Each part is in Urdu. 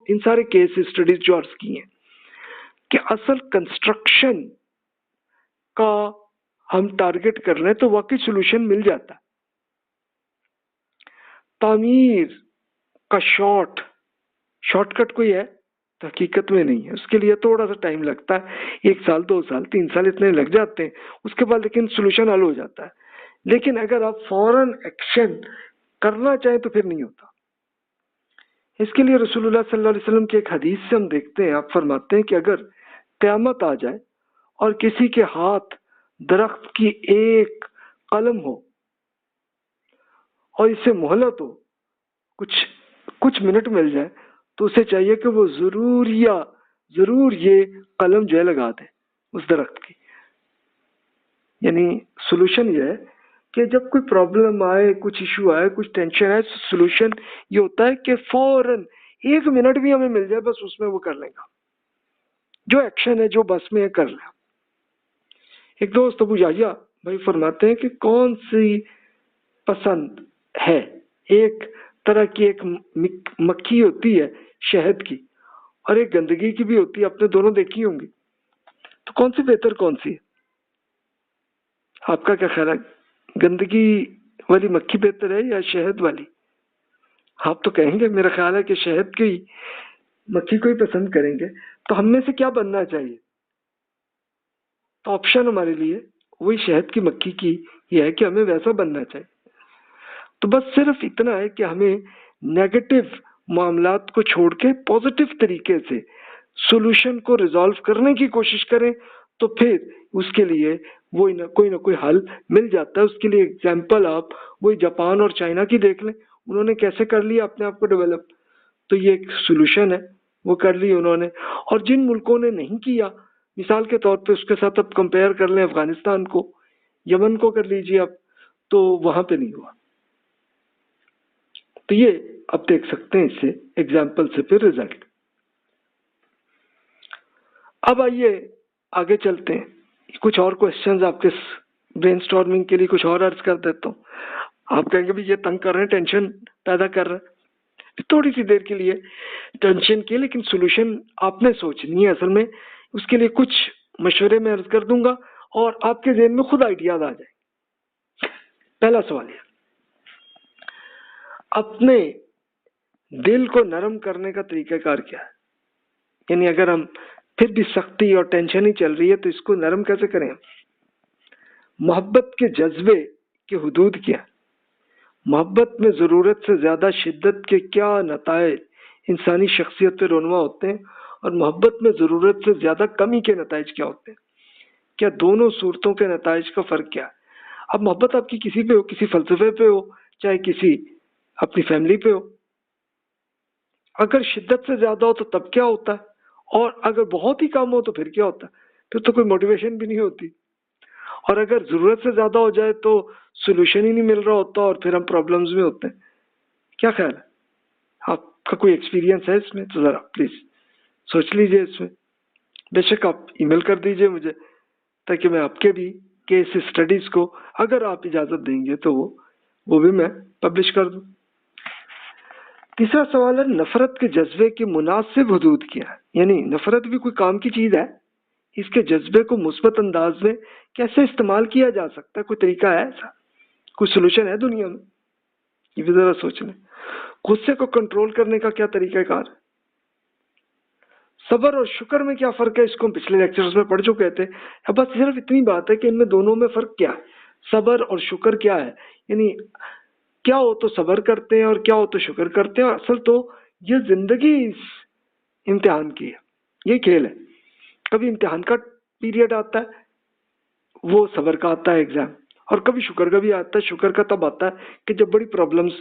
ان سارے کیس اسٹڈیز جو عرض کی ہیں کہ اصل کنسٹرکشن کا ہم ٹارگٹ کر رہے ہیں تو واقعی سولوشن مل جاتا ہے. تعمیر کا شارٹ کٹ کوئی ہے تو حقیقت میں نہیں ہے. اس کے لیے تھوڑا سا ٹائم لگتا ہے، 1 سال 2 سال 3 سال اتنے لگ جاتے ہیں، اس کے بعد لیکن سولوشن حل ہو جاتا ہے. لیکن اگر آپ فوراً ایکشن کرنا چاہیں تو پھر نہیں ہوتا. اس کے لیے رسول اللہ صلی اللہ علیہ وسلم کی ایک حدیث سے ہم دیکھتے ہیں، آپ فرماتے ہیں کہ اگر قیامت آ جائے اور کسی کے ہاتھ درخت کی ایک قلم ہو اور اس سے مہلت ہو، کچھ منٹ مل جائے، تو اسے چاہیے کہ وہ ضرور یہ قلم جو ہے لگا دے اس درخت کی. یعنی سولوشن یہ ہے کہ جب کوئی پرابلم آئے، کچھ ایشو آئے، کچھ ٹینشن آئے، سولوشن یہ ہوتا ہے کہ فوراً 1 منٹ بھی ہمیں مل جائے، بس اس میں وہ کر لیں گا، جو ایکشن ہے جو بس میں کر لیں. ایک دوست ابو یحییٰ بھائی فرماتے ہیں کہ کون سی پسند ہے، ایک طرح کی ایک مکھی ہوتی ہے شہد کی اور ایک گندگی کی بھی ہوتی ہے، آپ نے دونوں دیکھی ہوں گی، تو کون سی بہتر کون سی ہے؟ آپ کا کیا خیال ہے، گندگی والی مکھی بہتر ہے یا شہد والی؟ آپ تو کہیں گے میرا خیال ہے کہ شہد کی مکھی کو ہی پسند کریں گے. تو ہم میں سے کیا بننا چاہیے؟ تو آپشن ہمارے لیے وہی شہد کی مکھی کی یہ ہے کہ ہمیں ویسا بننا چاہیے. تو بس صرف اتنا ہے کہ ہمیں نیگیٹو معاملات کو چھوڑ کے پازیٹیو طریقے سے سولوشن کو ریزالو کرنے کی کوشش کریں، تو پھر اس کے لیے کوئی نہ کوئی حل مل جاتا ہے. اس کے لیے اگزامپل آپ وہی جاپان اور چائنا کی دیکھ لیں، انہوں نے کیسے کر لیا اپنے آپ کو ڈیولپ. تو یہ ایک سولوشن ہے، وہ کر لی انہوں نے. اور جن ملکوں نے نہیں کیا، مثال کے طور پہ اس کے ساتھ اب کمپیئر کر لیں افغانستان کو، یمن کو کر لیجیے اب، تو وہاں پہ نہیں ہوا. تو یہ آپ دیکھ سکتے ہیں اس سے ایگزامپل سے پھر رزلٹ. اب آئیے آگے چلتے ہیں، کچھ اور کوشچنز آپ کے برین سٹارمنگ کے لیے کچھ اور عرض کر دیتا ہوں. آپ کہیں گے بھی یہ تنگ کر رہے ہیں، ٹینشن پیدا کر رہے ہیں، تھوڑی سی دیر کے لیے ٹینشن کی، لیکن سولوشن آپ نے سوچنی ہے. اصل میں اس کے لیے کچھ مشورے میں عرض کر دوں گا اور آپ کے ذہن میں خود آئیڈیاز آ جائیں. پہلا سوال یہ، اپنے دل کو نرم کرنے کا طریقہ کار کیا ہے؟ یعنی اگر ہم پھر بھی سختی اور ٹینشن ہی چل رہی ہے تو اس کو نرم کیسے کریں؟ محبت کے جذبے کے حدود کیا؟ محبت میں ضرورت سے زیادہ شدت کے کیا نتائج انسانی شخصیت پہ رونما ہوتے ہیں، اور محبت میں ضرورت سے زیادہ کمی کے نتائج کیا ہوتے ہیں؟ کیا دونوں صورتوں کے نتائج کا فرق کیا ہے؟ اب محبت آپ کی کسی پہ ہو، کسی فلسفے پہ ہو، چاہے کسی اپنی فیملی پہ ہو، اگر شدت سے زیادہ ہو تو تب کیا ہوتا ہے، اور اگر بہت ہی کم ہو تو پھر کیا ہوتا ہے؟ پھر تو کوئی موٹیویشن بھی نہیں ہوتی، اور اگر ضرورت سے زیادہ ہو جائے تو سولوشن ہی نہیں مل رہا ہوتا اور پھر ہم پرابلمز میں ہوتے ہیں. کیا خیال ہے؟ آپ کا کوئی ایکسپیرینس ہے اس میں؟ تو ذرا پلیز سوچ لیجئے اس میں. بے شک آپ ای میل کر دیجئے مجھے، تاکہ میں آپ کے بھی کیس اسٹڈیز کو اگر آپ اجازت دیں گے تو وہ بھی میں پبلش کر دوں. تیسرا سوال ہے، نفرت کے جذبے کی مناسب حدود کیا ہے؟ یعنی نفرت بھی کوئی کام کی چیز ہے، اس کے جذبے کو مثبت انداز میں کیسے استعمال کیا جا سکتا ہے؟ کوئی طریقہ ہے ایسا؟ کوئی سولوشن ہے دنیا میں؟ یہ بھی ذرا سوچ لیں. غصے کو کنٹرول کرنے کا کیا طریقہ کار ہے؟ صبر اور شکر میں کیا فرق ہے؟ اس کو ہم پچھلے لیکچرز میں پڑھ چکے تھے. بس صرف اتنی بات ہے کہ ان میں دونوں میں فرق کیا ہے، صبر اور شکر کیا ہے. یعنی کیا ہو تو صبر کرتے ہیں اور کیا ہو تو شکر کرتے ہیں. اور اصل تو یہ زندگی اس امتحان کی ہے، یہ کھیل ہے. کبھی امتحان کا پیریڈ آتا ہے، وہ صبر کا آتا ہے ایگزام، اور کبھی شکر کا بھی آتا ہے. شکر کا تب آتا ہے کہ جب بڑی پرابلمز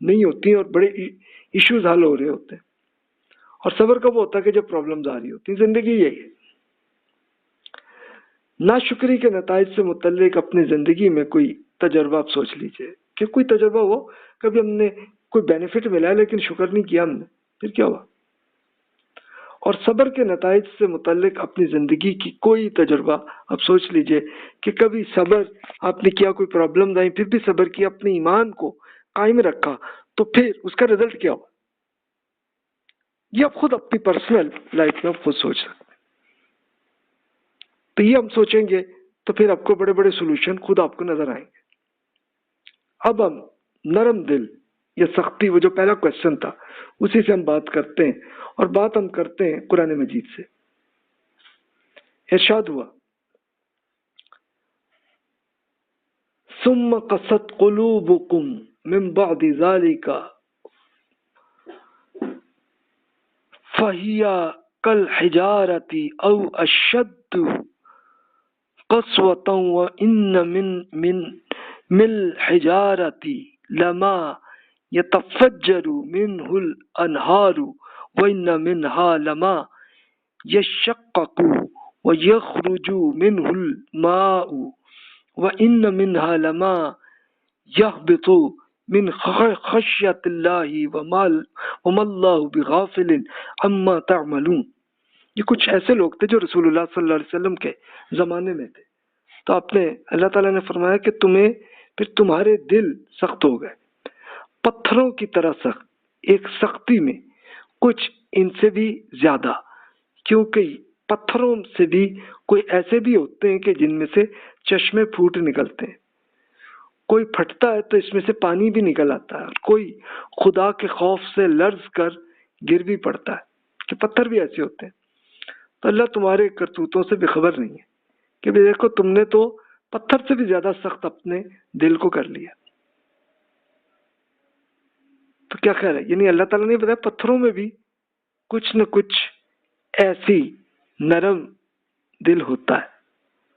نہیں ہوتی اور بڑے ایشوز حل ہو رہے ہوتے ہیں. اور صبر کب ہوتا ہے کہ جب پرابلمز آ رہی ہوتی ہیں. زندگی یہی ہے. ناشکری کے نتائج سے متعلق اپنی زندگی میں کوئی تجربہ آپ سوچ لیجئے کہ کوئی تجربہ ہو، کبھی ہم نے کوئی بینیفٹ ملا ہے لیکن شکر نہیں کیا ہم نے، پھر کیا ہوا؟ اور صبر کے نتائج سے متعلق اپنی زندگی کی کوئی تجربہ آپ سوچ لیجئے کہ کبھی صبر آپ نے کیا، کوئی پرابلم آئی پھر بھی صبر کیا، اپنے ایمان کو قائم رکھا، تو پھر اس کا رزلٹ کیا ہوا؟ یہ آپ خود اپنی پرسنل لائف میں خود سوچ سکتے. تو یہ ہم سوچیں گے تو پھر آپ کو بڑے بڑے سولوشن خود آپ کو نظر آئیں گے. اب ہم نرم دل یا سختی، وہ جو پہلا کوشچن تھا اسی سے ہم بات کرتے ہیں، اور بات ہم کرتے ہیں قرآن مجید سے. ارشاد ہوا ثم قست قلوبکم من بعد ذلك فہی کالحجارۃ او اشد قسوة وان من الحجارۃ لما يتفجر منه الانہار وان منها لما يشقق ويخرج منه الماء وان منها لما يهبط من خشیت اللہ وما اللہ بغافل عما تعملون. یہ کچھ ایسے لوگ تھے جو رسول اللہ صلی اللہ علیہ وسلم کے زمانے میں تھے. تو آپ نے اللہ تعالیٰ نے فرمایا کہ تمہیں پھر تمہارے دل سخت ہو گئے، پتھروں کی طرح سخت، ایک سختی میں کچھ ان سے بھی زیادہ، کیونکہ پتھروں سے بھی کوئی ایسے بھی ہوتے ہیں کہ جن میں سے چشمے پھوٹ نکلتے ہیں، کوئی پھٹتا ہے تو اس میں سے پانی بھی نکل آتا ہے، کوئی خدا کے خوف سے لرز کر گر بھی پڑتا ہے، کہ پتھر بھی ایسے ہوتے ہیں. تو اللہ تمہارے کرتوتوں سے بے خبر نہیں ہے کہ دیکھو تم نے تو پتھر سے بھی زیادہ سخت اپنے دل کو کر لیا. تو کیا خیر ہے، یعنی اللہ تعالیٰ نے بتایا پتھروں میں بھی کچھ نہ کچھ ایسی نرم دل ہوتا ہے.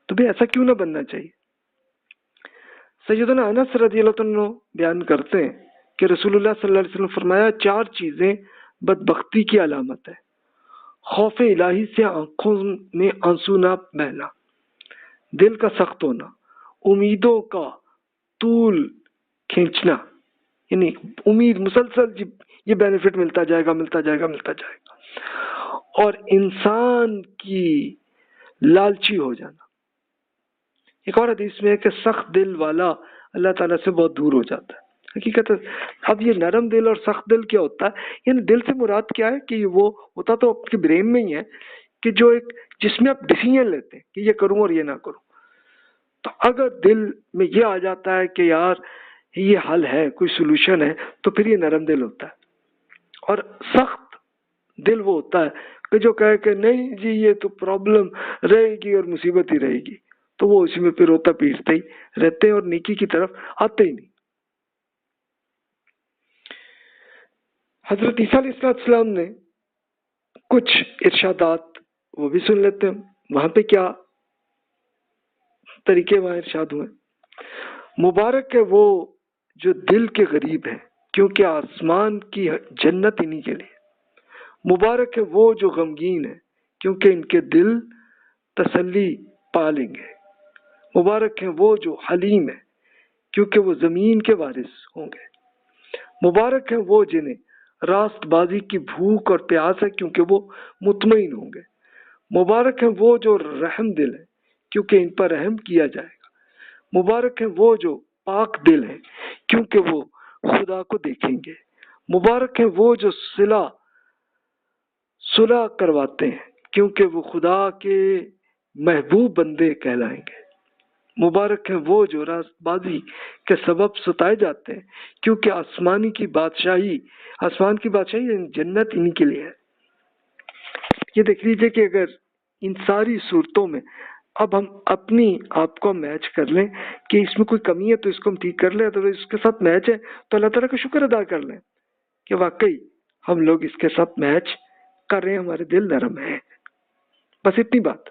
تو بھی ایسا کیوں نہ بننا چاہیے. سیدنا انس رضی اللہ عنہ بیان کرتے ہیں کہ رسول اللہ صلی اللہ علیہ وسلم فرمایا 4 چیزیں بدبختی کی علامت ہے: خوف الہی سے آنکھوں میں آنسو نہ بہنا، دل کا سخت ہونا، امیدوں کا طول کھینچنا، یعنی امید مسلسل یہ بینیفٹ ملتا جائے گا ملتا جائے گا ملتا جائے گا، اور انسان کی لالچی ہو جانا. ایک اور حدیث میں ہے کہ سخت دل والا اللہ تعالیٰ سے بہت دور ہو جاتا ہے. حقیقت ہے. اب یہ نرم دل اور سخت دل کیا ہوتا ہے؟ یعنی دل سے مراد کیا ہے کہ وہ ہوتا تو آپ کے برین میں ہی ہے کہ جو ایک جس میں آپ ڈیسیژن لیتے ہیں کہ یہ کروں اور یہ نہ کروں. تو اگر دل میں یہ آ جاتا ہے کہ یار یہ حل ہے، کوئی سولوشن ہے، تو پھر یہ نرم دل ہوتا ہے. اور سخت دل وہ ہوتا ہے کہ جو کہے کہ نہیں جی یہ تو پرابلم رہے گی اور مصیبت ہی رہے گی، تو وہ اسی میں پھر روتا پیٹتے ہی رہتے ہیں اور نیکی کی طرف آتے ہی نہیں. حضرت عیسیٰ علیہ السلام نے کچھ ارشادات وہ بھی سن لیتے ہیں. وہاں پہ کیا طریقے وہاں ارشاد ہوئے: مبارک ہے وہ جو دل کے غریب ہیں کیونکہ آسمان کی جنت انہی کے لیے. مبارک ہے وہ جو غمگین ہیں کیونکہ ان کے دل تسلی پا لیں گے. مبارک ہے وہ جو حلیم ہے کیونکہ وہ زمین کے وارث ہوں گے. مبارک ہے وہ جنہیں راست بازی کی بھوک اور پیاس ہے کیونکہ وہ مطمئن ہوں گے. مبارک ہے وہ جو رحم دل ہے کیونکہ ان پر رحم کیا جائے گا. مبارک ہے وہ جو پاک دل ہے کیونکہ وہ خدا کو دیکھیں گے. مبارک ہے وہ جو صلح کرواتے ہیں کیونکہ وہ خدا کے محبوب بندے کہلائیں گے. مبارک ہے وہ جو راست بازی کے سبب ستائے جاتے ہیں کیونکہ آسمان کی بادشاہی جنت انہی کے لیے ہے. یہ دیکھ لیجئے کہ اگر ان ساری صورتوں میں اب ہم اپنی آپ کو میچ کر لیں کہ اس میں کوئی کمی ہے تو اس کو ہم ٹھیک کر لیں، تو اس کے ساتھ میچ ہے تو اللہ تعالیٰ کا شکر ادا کر لیں کہ واقعی ہم لوگ اس کے ساتھ میچ کر رہے ہیں، ہمارے دل نرم ہیں. بس اتنی بات.